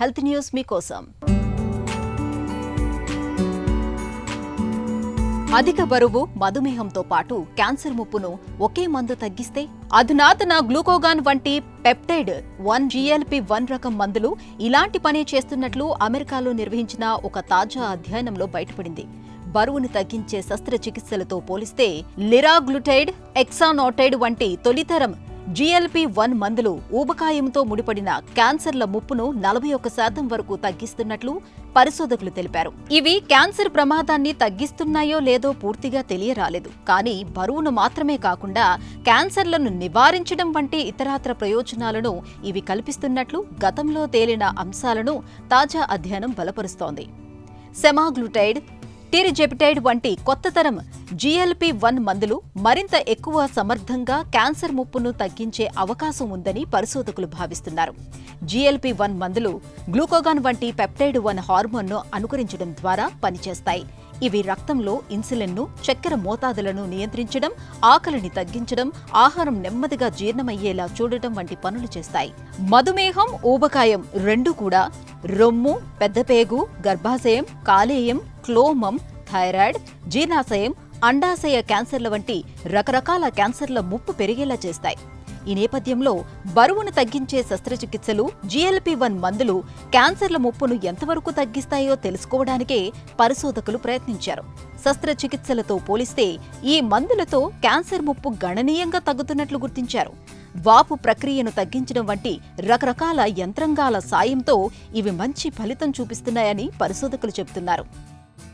Health news మీకోసం. అధిక బరువు, మధుమేహంతో పాటు క్యాన్సర్ ముప్పును ఒకే మందు తగ్గిస్తే అధునాతన గ్లూకోగాన్ వంటి పెప్టైడ్ 1 GLP-1 రకం మందులు ఇలాంటి పనే చేస్తున్నట్లు అమెరికాలో నిర్వహించిన ఒక తాజా అధ్యయనంలో బయటపడింది. బరువును తగ్గించే శస్త్రచికిత్సలతో పోలిస్తే లిరాగ్లుటైడ్, ఎక్సానోటైడ్ వంటి తొలితరం GLP-1 మందులు ఊబకాయంతో ముడిపడిన క్యాన్సర్ల ముప్పును 41% వరకు తగ్గిస్తున్నట్లు పరిశోధకులు తెలిపారు. ఇవి క్యాన్సర్ ప్రమాదాన్ని తగ్గిస్తున్నాయో లేదో పూర్తిగా తెలియరాలేదు. కానీ బరువును మాత్రమే కాకుండా క్యాన్సర్లను నివారించడం వంటి ఇతరాత్ర ప్రయోజనాలను ఇవి కల్పిస్తున్నట్లు గతంలో తేలిన అంశాలను తాజా అధ్యయనం బలపరుస్తోంది. సెమాగ్లుటైడ్, టిరిజెపిటైడ్ వంటి కొత్త తరం GLP-1 మందులు మరింత ఎక్కువ సమర్థంగా క్యాన్సర్ ముప్పును తగ్గించే అవకాశం ఉందని పరిశోధకులు భావిస్తున్నారు. GLP-1 మందులు గ్లూకోగాన్ వంటి పెప్టైడ్ 1 హార్మోన్ను అనుకరించడం ద్వారా పనిచేస్తాయి. ఇవి రక్తంలో ఇన్సులిన్ను, చక్కెర మోతాదులను నియంత్రించడం, ఆకలిని తగ్గించడం, ఆహారం నెమ్మదిగా జీర్ణమయ్యేలా చూడటం వంటి పనులు చేస్తాయి. మధుమేహం, ఊబకాయం రెండూ కూడా రొమ్ము, పెద్దపేగు, గర్భాశయం, కాలేయం, క్లోమం, థైరాయిడ్, జీర్ణాశయం, అండాశయ క్యాన్సర్ల వంటి రకరకాల క్యాన్సర్ల ముప్పు పెరిగేలా చేస్తాయి. ఈ నేపథ్యంలో బరువును తగ్గించే శస్త్రచికిత్సలు, GLP-1 మందులు క్యాన్సర్ల ముప్పును ఎంతవరకు తగ్గిస్తాయో తెలుసుకోవడానికే పరిశోధకులు ప్రయత్నించారు. శస్త్రచికిత్సలతో పోలిస్తే ఈ మందులతో క్యాన్సర్ ముప్పు గణనీయంగా తగ్గుతున్నట్లు గుర్తించారు. వాపు ప్రక్రియను తగ్గించడం వంటి రకరకాల యంత్రాంగాల సాయంతో ఇవి మంచి ఫలితం చూపిస్తున్నాయని పరిశోధకులు చెబుతున్నారు.